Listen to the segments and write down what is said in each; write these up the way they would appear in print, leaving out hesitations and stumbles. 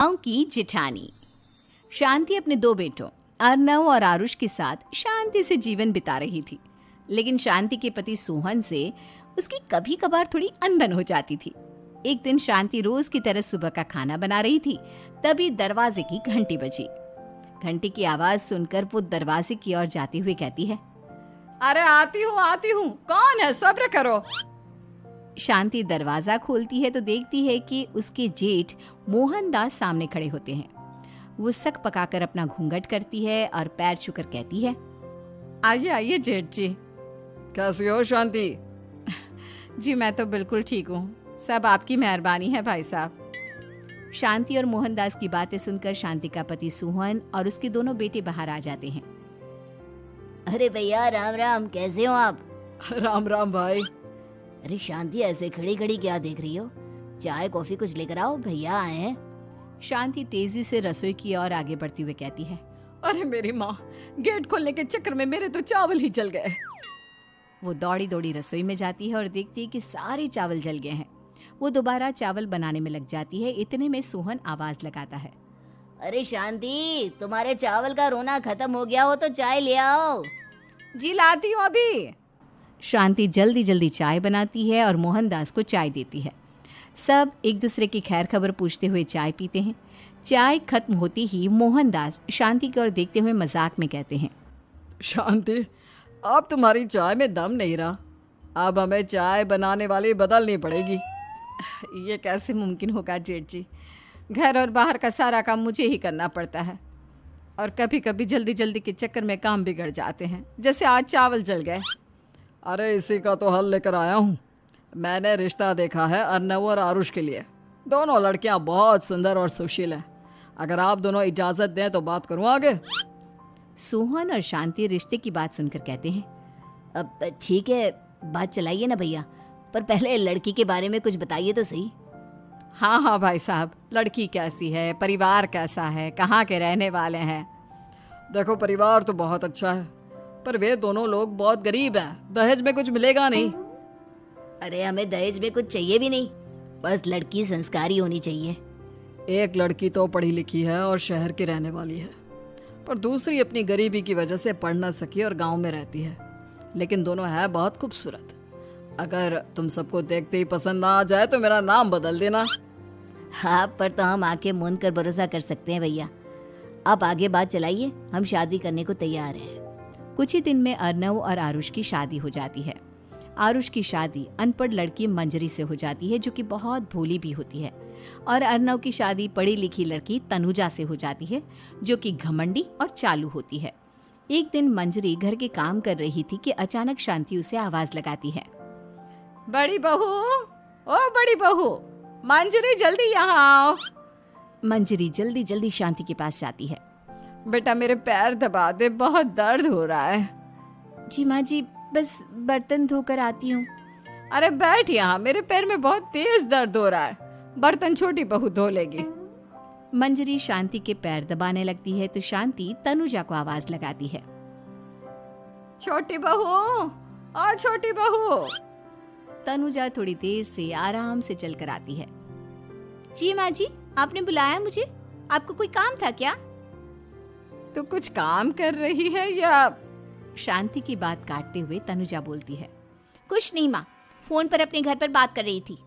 गांव की जिठानी। शांति अपने दो बेटों अर्नव और आरुष के साथ शांति से जीवन बिता रही थी। लेकिन शांति के पति सोहन से उसकी कभी कभार थोड़ी अनबन हो जाती थी। एक दिन शांति रोज की तरह सुबह का खाना बना रही थी, तभी दरवाजे की घंटी बजी। घंटी की आवाज सुनकर वो दरवाजे की ओर जाते हुए कहती है, अरे आती हूँ, कौन है? सब्र करो। शांति दरवाजा खोलती है तो देखती है कि उसके जेठ मोहनदास सामने खड़े होते हैं। वो सक पकाकर अपना घूंघट करती है और पैर छूकर कहती है, आइए आइए जेठ जी। कैसी हो शांति? जी मैं तो बिल्कुल ठीक हूँ, सब आपकी मेहरबानी है भाई साहब। शांति और मोहनदास की बातें सुनकर शांति का पति सोहन और उसके दोनों बेटे बाहर आ जाते हैं। अरे भैया राम राम, कैसे हो आप? राम राम भाई। अरे शांति, ऐसे खड़ी खड़ी क्या देख रही हो? चाय कॉफी कुछ लेकर आओ, भैया आए हैं। शांति तेजी से रसोई की ओर आगे बढ़ती हुए कहती है, अरे मेरी माँ, गेट खोलने के चक्कर में मेरे तो चावल ही जल गए। वो दौड़ी दौड़ी रसोई में जाती है और देखती है कि सारे चावल जल गए हैं। वो दोबारा चावल बनाने में लग जाती है। इतने में सोहन आवाज लगाता है, अरे शांति, तुम्हारे चावल का रोना खत्म हो गया हो तो चाय ले आओ। जी लाती हूँ अभी। शांति जल्दी जल्दी चाय बनाती है और मोहनदास को चाय देती है। सब एक दूसरे की खैर खबर पूछते हुए चाय पीते हैं। चाय खत्म होती ही मोहनदास शांति की ओर देखते हुए मजाक में कहते हैं, शांति, अब तुम्हारी चाय में दम नहीं रहा, अब हमें चाय बनाने वाली बदलनी पड़ेगी। ये कैसे मुमकिन होगा जेठ जी? घर और बाहर का सारा काम मुझे ही करना पड़ता है और कभी कभी जल्दी जल्दी के चक्कर में काम बिगड़ जाते हैं, जैसे आज चावल जल गए। अरे इसी का तो हल लेकर आया हूँ। मैंने रिश्ता देखा है अर्नव और आरुष के लिए। दोनों लड़कियाँ बहुत सुंदर और सुशील हैं। अगर आप दोनों इजाज़त दें तो बात करूँ आगे। सोहन और शांति रिश्ते की बात सुनकर कहते हैं, अब ठीक है, बात चलाइए ना भैया, पर पहले लड़की के बारे में कुछ बताइए तो सही। हाँ हाँ भाई साहब, लड़की कैसी है, परिवार कैसा है, कहाँ के रहने वाले हैं? देखो, परिवार तो बहुत अच्छा है, पर वे दोनों लोग बहुत गरीब हैं। दहेज में कुछ मिलेगा नहीं। अरे हमें दहेज में कुछ चाहिए भी नहीं, बस लड़की संस्कारी होनी चाहिए। एक लड़की तो पढ़ी लिखी है और शहर की रहने वाली है, पर दूसरी अपनी गरीबी की वजह से पढ़ न सकी और गांव में रहती है। लेकिन दोनों है बहुत खूबसूरत। अगर तुम सबको देखते ही पसंद ना आ जाए तो मेरा नाम बदल देना। हाँ, पर तो हम आंखें मूंद कर भरोसा कर सकते हैं भैया। आप आगे बात चलाइए, हम शादी करने को तैयार हैं। कुछ ही दिन में अर्नव और आरुष की शादी हो जाती है। आरुष की शादी अनपढ़ लड़की मंजरी से हो जाती है, जो कि बहुत भोली भी होती है, और अर्नव की शादी पढ़ी लिखी लड़की तनुजा से हो जाती है, जो कि घमंडी और चालू होती है। एक दिन मंजरी घर के काम कर रही थी कि अचानक शांति उसे आवाज लगाती है, बड़ी बहू, ओ बड़ी बहू, मंजरी जल्दी यहाँ आओ। मंजरी जल्दी जल्दी शांति के पास जाती है। बेटा मेरे पैर दबा दे, बहुत दर्द हो रहा है। जी माँ जी, बस बर्तन धोकर आती हूँ। अरे बैठ यहाँ, मेरे पैर में बहुत तेज दर्द हो रहा है। बर्तन छोटी बहू धो लेगी। मंजरी शांति के पैर दबाने लगती है तो शांति तनुजा को आवाज लगाती है, छोटी बहू, ओ छोटी बहू। तनुजा थोड़ी देर से आराम से चलकर आती है। जी माँ जी, आपने बुलाया मुझे? आपको कोई काम था क्या? तू कुछ काम कर रही है या? शांति की बात काटते हुए तनुजा बोलती है, कुछ नहीं माँ, फोन पर अपने घर पर बात कर रही थी।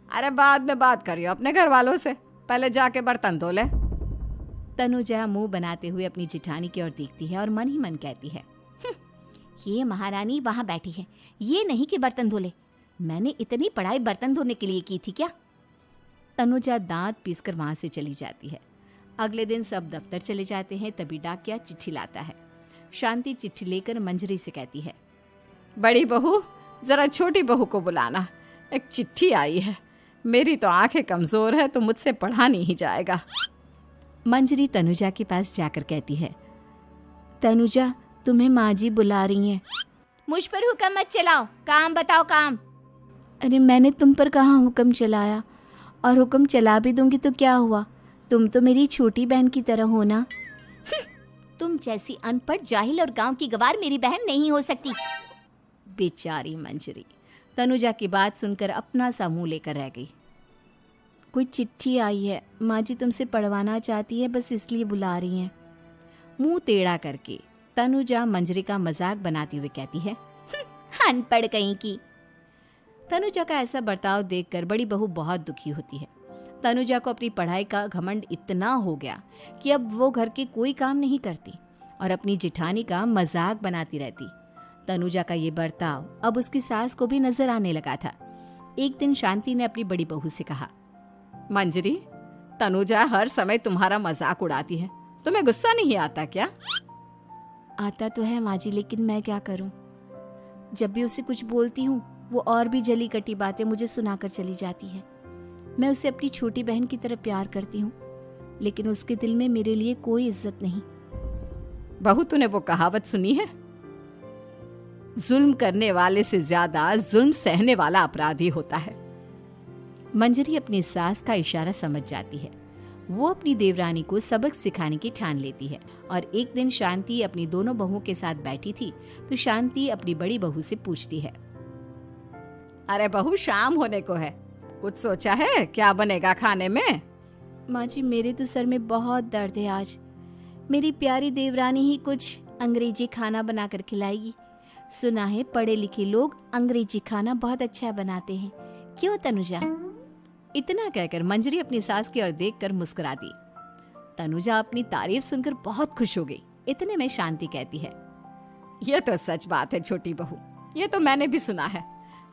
अरे बाद में बात करियो अपने घर वालों से, पहले जाके बर्तन धो ले। तनुजा मुंह बनाते हुए अपनी जिठानी की ओर देखती है और मन ही मन कहती है, ये महारानी वहां बैठी है, ये नहीं कि बर्तन धो ले। मैंने इतनी पढ़ाई बर्तन धोने के लिए की थी क्या? तनुजा दांत पीसकर वहां से चली जाती है। अगले दिन सब दफ्तर चले जाते हैं, तभी डाकिया चिट्ठी लाता है। शांति चिट्ठी लेकर मंजरी से कहती है, बड़ी बहू, जरा छोटी बहू को बुलाना, एक चिट्ठी आई है। मेरी तो आंखें कमजोर है तो मुझसे पढ़ा नहीं जाएगा। मंजरी तनुजा के पास जाकर कहती है, तनुजा, तुम्हें माँ जी बुला रही हैं। मुझ पर हुक्म मत चलाओ, काम बताओ काम। अरे मैंने तुम पर कहाँ हुक्म चलाया, और हुक्म चला भी दूंगी तो क्या हुआ? तुम तो मेरी छोटी बहन की तरह हो ना। तुम जैसी अनपढ़, जाहिल और गांव की गवार मेरी बहन नहीं हो सकती। बेचारी मंजरी तनुजा की बात सुनकर अपना सा मुंह लेकर रह गई। कोई चिट्ठी आई है, माँ जी तुमसे पढ़वाना चाहती है, बस इसलिए बुला रही हैं। मुंह टेढ़ा करके तनुजा मंजरी का मजाक बनाती हुए कहती है, अनपढ़ कहीं की। तनुजा का ऐसा बर्ताव देखकर बड़ी बहू बहुत दुखी होती है। तनुजा को अपनी पढ़ाई का घमंड इतना हो गया कि अब वो घर के कोई काम नहीं करती और अपनी जिठानी का मजाक बनाती रहती। तनुजा का ये बर्ताव अब उसकी सास को भी नजर आने लगा था। एक दिन शांति ने अपनी बड़ी बहू से कहा, मंजरी, तनुजा हर समय तुम्हारा मजाक उड़ाती है, तुम्हें गुस्सा नहीं आता क्या? आता तो है माँ जी, लेकिन मैं क्या करूं? जब भी उसे कुछ बोलती हूँ वो और भी जली कटी बातें मुझे सुनाकर चली जाती है। मैं उसे अपनी छोटी बहन की तरह प्यार करती हूँ, लेकिन उसके दिल में मेरे लिए कोई इज्जत नहीं। बहू, तूने वो कहावत सुनी है, जुल्म करने वाले से ज्यादा जुल्म सहने वाला अपराधी होता है। मंजरी अपनी सास का इशारा समझ जाती है। वो अपनी देवरानी को सबक सिखाने की ठान लेती है और एक दिन शांति अपनी दोनों बहुओं के साथ बैठी थी तो शांति अपनी बड़ी बहू से पूछती है, अरे बहू, शाम होने को है, कुछ सोचा है क्या बनेगा खाने में? माँ जी, मेरे तो सर में बहुत दर्द है आज। मेरी प्यारी देवरानी ही कुछ अंग्रेजी खाना बनाकर खिलाएगी। सुना है पढ़े लिखे लोग अंग्रेजी खाना बहुत अच्छा बनाते हैं, क्यों तनुजा? इतना कहकर मंजरी अपनी सास की ओर देखकर मुस्कुरा दी। तनुजा अपनी तारीफ सुनकर बहुत खुश हो गई। इतने में शांति कहती है, ये तो सच बात है छोटी बहू, ये तो मैंने भी सुना है।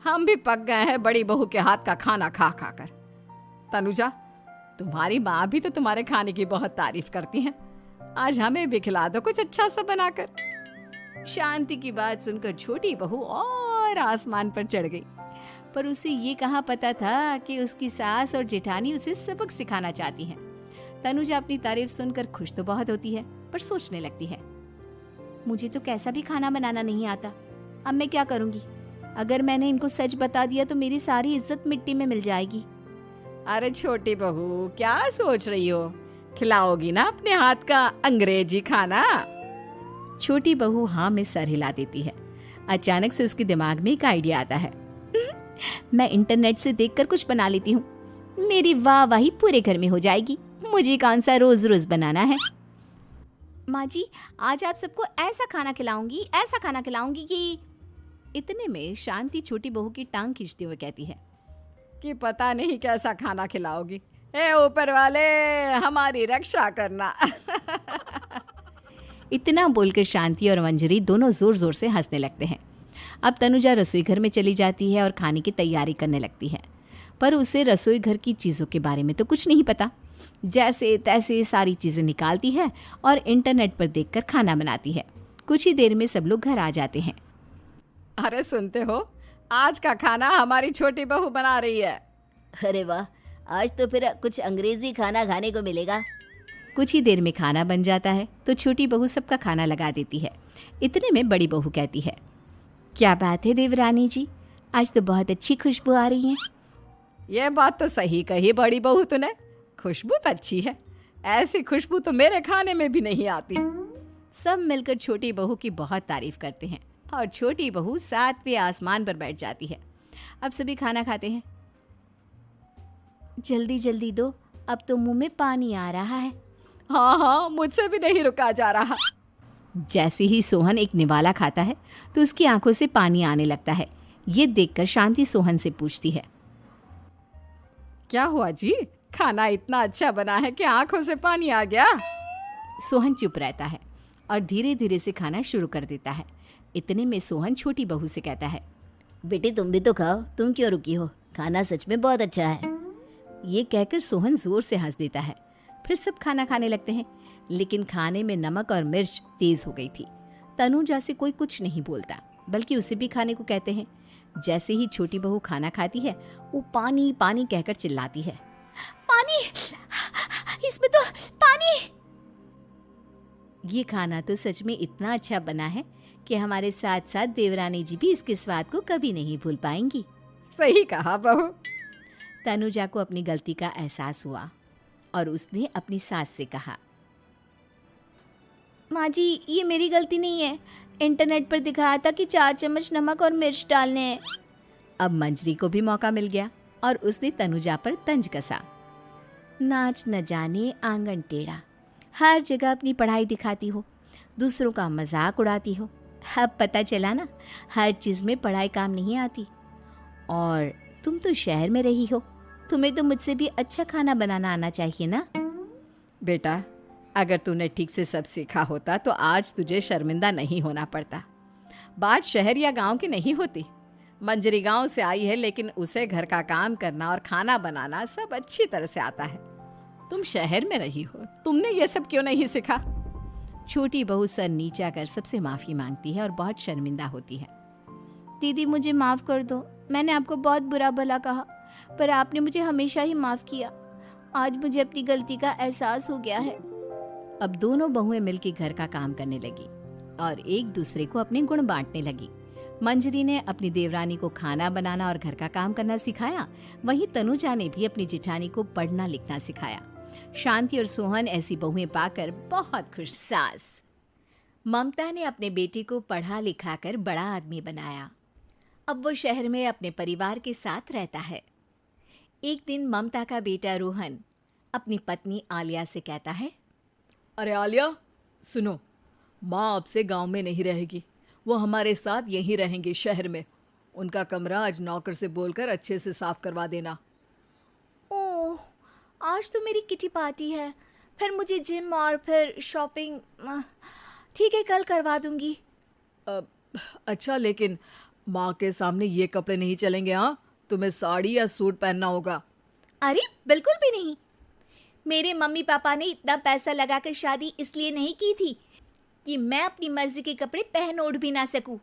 हम भी पक गए हैं बड़ी बहू के हाथ का खाना खा खा कर। तनुजा, तुम्हारी माँ भी तो तुम्हारे खाने की बहुत तारीफ करती हैं। आज हमें भी खिला दो कुछ अच्छा सा बनाकर। शांति की बात सुनकर छोटी बहू और आसमान पर चढ़ गई, पर उसे ये कहाँ पता था कि उसकी सास और जेठानी उसे सबक सिखाना चाहती हैं। तनुजा अपनी तारीफ सुनकर खुश तो बहुत होती है, पर सोचने लगती है, मुझे तो कैसा भी खाना बनाना नहीं आता। अब मैं क्या करूंगी? अगर मैंने इनको सच बता दिया तो मेरी सारी इज्जत मिट्टी में मिल जाएगी। अरे छोटी बहू, क्या सोच रही हो? खिलाओगी ना अपने हाथ का अंग्रेजी खाना? छोटी बहू हाँ में सर हिला देती है। अचानक से उसके दिमाग में एक आइडिया आता है। मैं इंटरनेट से देखकर कुछ बना लेती हूँ, मेरी वाहवाही पूरे घर में हो जाएगी। मुझे कौन सा रोज रोज बनाना है। माँ जी, आज आप सबको ऐसा खाना खिलाऊंगी कि। इतने में शांति छोटी बहू की टांग खींचते हुए कहती है कि पता नहीं कैसा खाना खिलाओगी। ए ऊपर वाले, हमारी रक्षा करना। इतना बोलकर शांति और मंजरी दोनों जोर जोर से हंसने लगते हैं। अब तनुजा रसोई घर में चली जाती है और खाने की तैयारी करने लगती है, पर उसे रसोई घर की चीज़ों के बारे में तो कुछ नहीं पता। जैसे तैसे सारी चीज़ें निकालती है और इंटरनेट पर देखकर खाना बनाती है। कुछ ही देर में सब लोग घर आ जाते हैं। अरे सुनते हो, आज का खाना हमारी छोटी बहू बना रही है। अरे वाह, आज तो फिर कुछ अंग्रेजी खाना खाने को मिलेगा। कुछ ही देर में खाना बन जाता है तो छोटी बहू सबका खाना लगा देती है। इतने में बड़ी बहू कहती है, क्या बात है देवरानी जी, आज तो बहुत अच्छी खुशबू आ रही है। ये बात तो सही कही बड़ी बहू तूने, खुशबू तो अच्छी है। ऐसी खुशबू तो मेरे खाने में भी नहीं आती। सब मिलकर छोटी बहू की बहुत तारीफ करते हैं और छोटी बहू 7वें आसमान पर बैठ जाती है। अब सभी खाना खाते हैं। जल्दी जल्दी दो, अब तो मुंह में पानी आ रहा है। हाँ, मुझसे भी नहीं रुका जा रहा। जैसे ही सोहन एक निवाला खाता है तो उसकी आंखों से पानी आने लगता है। ये देखकर शांति सोहन से पूछती है, क्या हुआ जी, खाना इतना अच्छा बना है कि आंखों से पानी आ गया? सोहन चुप रहता है और धीरे धीरे से खाना शुरू कर देता है। इतने में सोहन छोटी बहू से कहता है, बेटी तुम भी तो खाओ, तुम क्यों रुकी हो? खाना सच में बहुत अच्छा है। ये कहकर सोहन जोर से हंस देता है। फिर सब खाना खाने लगते हैं, लेकिन खाने में नमक और मिर्च तेज हो गई थी। तनुजा से कोई कुछ नहीं बोलता, बल्कि उसे भी खाने को कहते हैं। जैसे ही छोटी बहू खाना खाती है वो पानी पानी कहकर चिल्लाती है, पानी, इसमें तो पानी। ये खाना तो सच में इतना अच्छा बना है कि हमारे साथ साथ देवरानी जी भी इसके स्वाद को कभी नहीं भूल पाएंगी। सही कहा बहू। तनुजा को अपनी गलती का एहसास हुआ और उसने अपनी सास से कहा, माँ जी ये मेरी गलती नहीं है, इंटरनेट पर दिखाया था कि 4 चम्मच नमक और मिर्च डालने हैं। अब मंजरी को भी मौका मिल गया और उसने तनुजा पर तंज कसा। नाच न जाने आंगन टेढ़ा, हर जगह अपनी पढ़ाई दिखाती हो, दूसरों का मजाक उड़ाती हो। अब पता चला ना, हर चीज़ में पढ़ाई काम नहीं आती। और तुम तो शहर में रही हो, तुम्हें तो मुझसे भी अच्छा खाना बनाना आना चाहिए ना। बेटा, अगर तूने ठीक से सब सीखा होता तो आज तुझे शर्मिंदा नहीं होना पड़ता। बात शहर या गांव की नहीं होती। मंजरी गांव से आई है, लेकिन उसे घर का काम करना और खाना बनाना सब अच्छी तरह से आता है। तुम शहर में रही हो, तुमने ये सब क्यों नहीं सीखा? छोटी बहू सर नीचा कर सबसे माफ़ी मांगती है और बहुत शर्मिंदा होती है। दीदी मुझे माफ़ कर दो, मैंने आपको बहुत बुरा भला कहा, पर आपने मुझे हमेशा ही माफ़ किया। आज मुझे अपनी गलती का एहसास हो गया है। अब दोनों बहुएं मिलकर घर का काम करने लगी और एक दूसरे को अपने गुण बांटने लगी। मंजरी ने अपनी देवरानी को खाना बनाना और घर का काम करना सिखाया, वहीं तनुजा ने भी अपनी जिठानी को पढ़ना लिखना सिखाया। शांति और सोहन ऐसी बहुएं पाकर बहुत खुश। सास ममता ने अपने बेटे को पढ़ा लिखा कर बड़ा आदमी बनाया। अब वो शहर में अपने परिवार के साथ रहता है। एक दिन ममता का बेटा रोहन अपनी पत्नी आलिया से कहता है, अरे आलिया, सुनो, माँ अब से गांव में नहीं रहेगी, वो हमारे साथ यहीं रहेंगी शहर में। उनका कमरा आज नौकर से बोलकर अच्छे से साफ करवा देना। ओह, आज तो मेरी किटी पार्टी है, फिर मुझे जिम और फिर शॉपिंग। ठीक है, कल करवा दूंगी। अच्छा, लेकिन माँ के सामने ये कपड़े नहीं चलेंगे। हाँ, तुम्हें साड़ी या सूट पहनना होगा। अरे बिल्कुल भी नहीं। मेरे मम्मी पापा ने इतना पैसा लगाकर शादी इसलिए नहीं की थी कि मैं अपनी मर्जी के कपड़े पहन ओढ़ भी ना सकूं।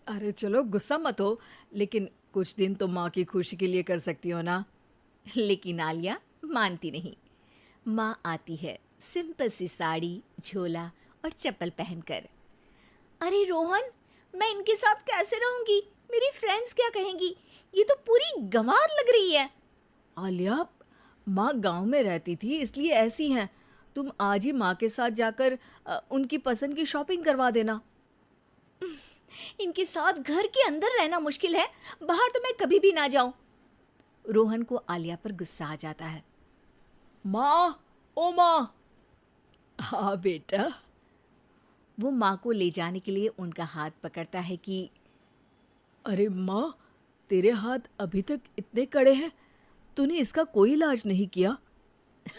अरे चलो, गुस्सा मत हो, लेकिन कुछ दिन तो माँ की खुशी के लिए कर सकती हो ना। लेकिन आलिया मानती नहीं। माँ आती है सिंपल सी साड़ी, झोला और चप्पल पहनकर। अरे रोहन, मैं इनके साथ कैसे रहूंगी? मेरी फ्रेंड्स क्या कहेंगी? ये तो पूरी गंवार लग रही है। आलिया, माँ गांव में रहती थी इसलिए ऐसी हैं। तुम आज ही माँ के साथ जाकर उनकी पसंद की शॉपिंग करवा देना। इनके साथ घर के अंदर रहना मुश्किल है, बाहर तो मैं कभी भी ना जाऊं। रोहन को आलिया पर गुस्सा आ जाता है। माँ, ओ माँ। हाँ बेटा। वो माँ को ले जाने के लिए उनका हाथ पकड़ता है कि अरे माँ, तेरे हाथ अभी तक इतने कड़े हैं, तूने इसका कोई इलाज नहीं किया?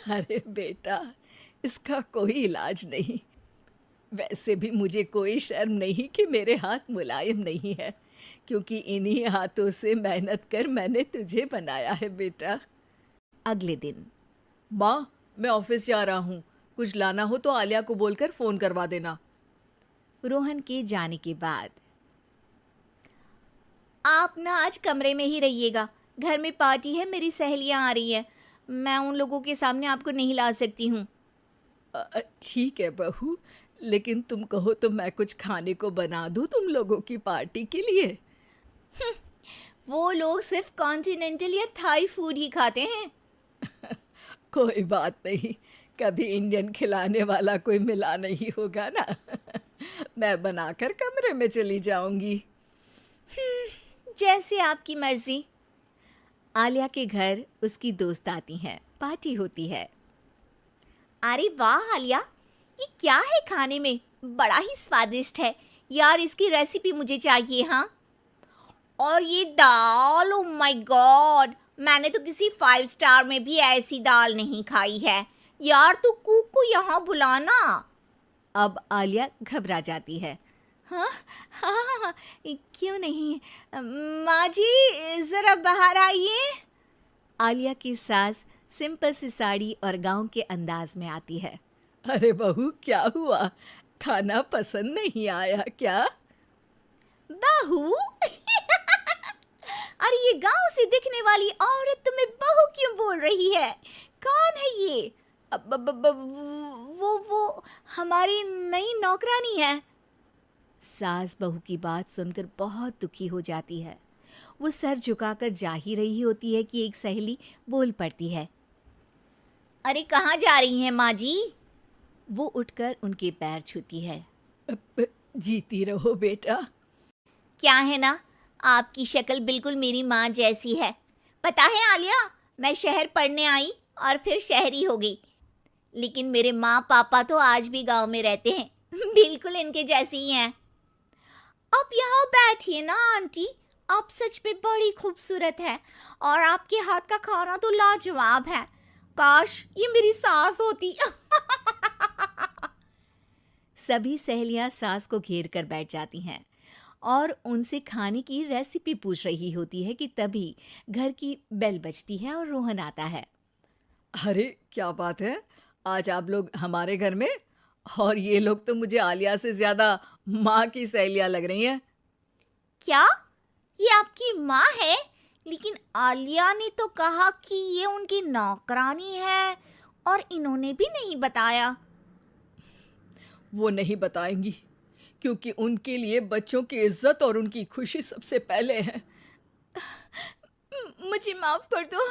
अरे बेटा, इसका कोई इलाज नहीं। वैसे भी मुझे कोई शर्म नहीं कि मेरे हाथ मुलायम नहीं है, क्योंकि इन्हीं हाथों से मेहनत कर मैंने तुझे बनाया है बेटा। अगले दिन, माँ, मैं ऑफिस जा रहा हूँ, कुछ लाना हो तो आलिया को बोलकर फ़ोन करवा देना। रोहन के जाने के बाद, आप ना आज कमरे में ही रहिएगा, घर में पार्टी है, मेरी सहेलियां आ रही हैं, मैं उन लोगों के सामने आपको नहीं ला सकती हूँ। ठीक है बहू, लेकिन तुम कहो तो मैं कुछ खाने को बना दूँ तुम लोगों की पार्टी के लिए। वो लोग सिर्फ कॉन्टिनेंटल या थाई फूड ही खाते हैं। कोई बात नहीं, कभी इंडियन खिलाने वाला कोई मिला नहीं होगा ना। मैं बनाकर कमरे में चली जाऊंगी। जैसे आपकी मर्जी। आलिया के घर उसकी दोस्त आती हैं, पार्टी होती है। अरे वाह आलिया, ये क्या है खाने में? बड़ा ही स्वादिष्ट है यार, इसकी रेसिपी मुझे चाहिए। हाँ, और ये दाल, ओ माय गॉड, मैंने तो किसी 5 स्टार में भी ऐसी दाल नहीं खाई है यार, तू कुक को यहाँ बुलाना। अब आलिया घबरा जाती है। हाँ हाँ हाँ, क्यों नहीं, माँ जी ज़रा बाहर आइए। आलिया की सास सिंपल सी साड़ी और गांव के अंदाज में आती है। अरे बहू, क्या हुआ? खाना पसंद नहीं आया क्या? बहू? अरे ये गांव से दिखने वाली औरत तुम्हें बहू क्यों बोल रही है? कौन है ये? वो हमारी नई नौकरानी है। सास बहू की बात सुनकर बहुत दुखी हो जाती है। वो सर झुकाकर जा ही रही होती है कि एक सहेली बोल पड़ती है। अरे कहाँ जा रही हैं माँ जी? वो उठकर उनके पैर छूती है। जीती रहो बेटा। क्या है ना, आपकी शक्ल बिल्कुल मेरी माँ जैसी है। पता है आलिया, मैं शहर पढ़ने आई और फिर शहरी हो गई। लेकिन मेरे माँ पापा तो आज भी गांव में रहते हैं, बिल्कुल इनके जैसे ही हैं। आप यहाँ बैठिए ना आंटी, आप सच में बड़ी खूबसूरत है और आपके हाथ का खाना तो लाजवाब है। काश ये मेरी सास होती। सभी सहेलियां सास को घेर कर बैठ जाती हैं और उनसे खाने की रेसिपी पूछ रही होती है कि तभी घर की बेल बजती है और रोहन आता है। अरे क्या बात है, आज आप लोग हमारे घर में? और ये लोग तो मुझे आलिया से ज्यादा माँ की सहेलियाँ लग रही हैं। क्या ये आपकी माँ है? लेकिन आलिया ने तो कहा कि ये उनकी नौकरानी है और इन्होंने भी नहीं बताया। वो नहीं बताएंगी क्योंकि उनके लिए बच्चों की इज्जत और उनकी खुशी सबसे पहले है। मुझे माफ कर दो,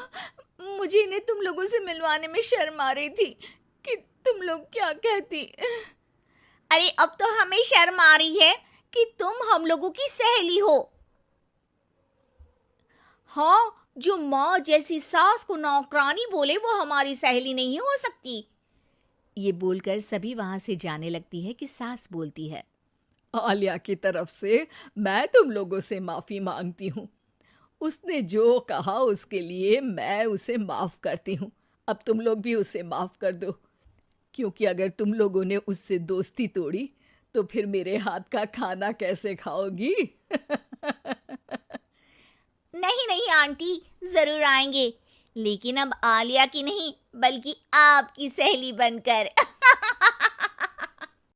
मुझे इन्हें तुम लोगों से मिलवाने में शर्म आ रही थी कि तुम लोग क्या कहती। अरे अब तो हमें शर्म आ रही है कि तुम हम लोगों की सहेली हो। हाँ, जो माँ जैसी सास को नौकरानी बोले वो हमारी सहेली नहीं हो सकती। ये बोलकर सभी वहां से जाने लगती है कि सास बोलती है। आलिया की तरफ से मैं तुम लोगों से माफ़ी मांगती हूँ। उसने जो कहा उसके लिए मैं उसे माफ़ करती हूँ। अब तुम लोग भी उसे माफ़ कर दो, क्योंकि अगर तुम लोगों ने उससे दोस्ती तोड़ी तो फिर मेरे हाथ का खाना कैसे खाओगी? नहीं नहीं आंटी, जरूर आएंगे, लेकिन अब आलिया की नहीं बल्कि आपकी सहेली बनकर।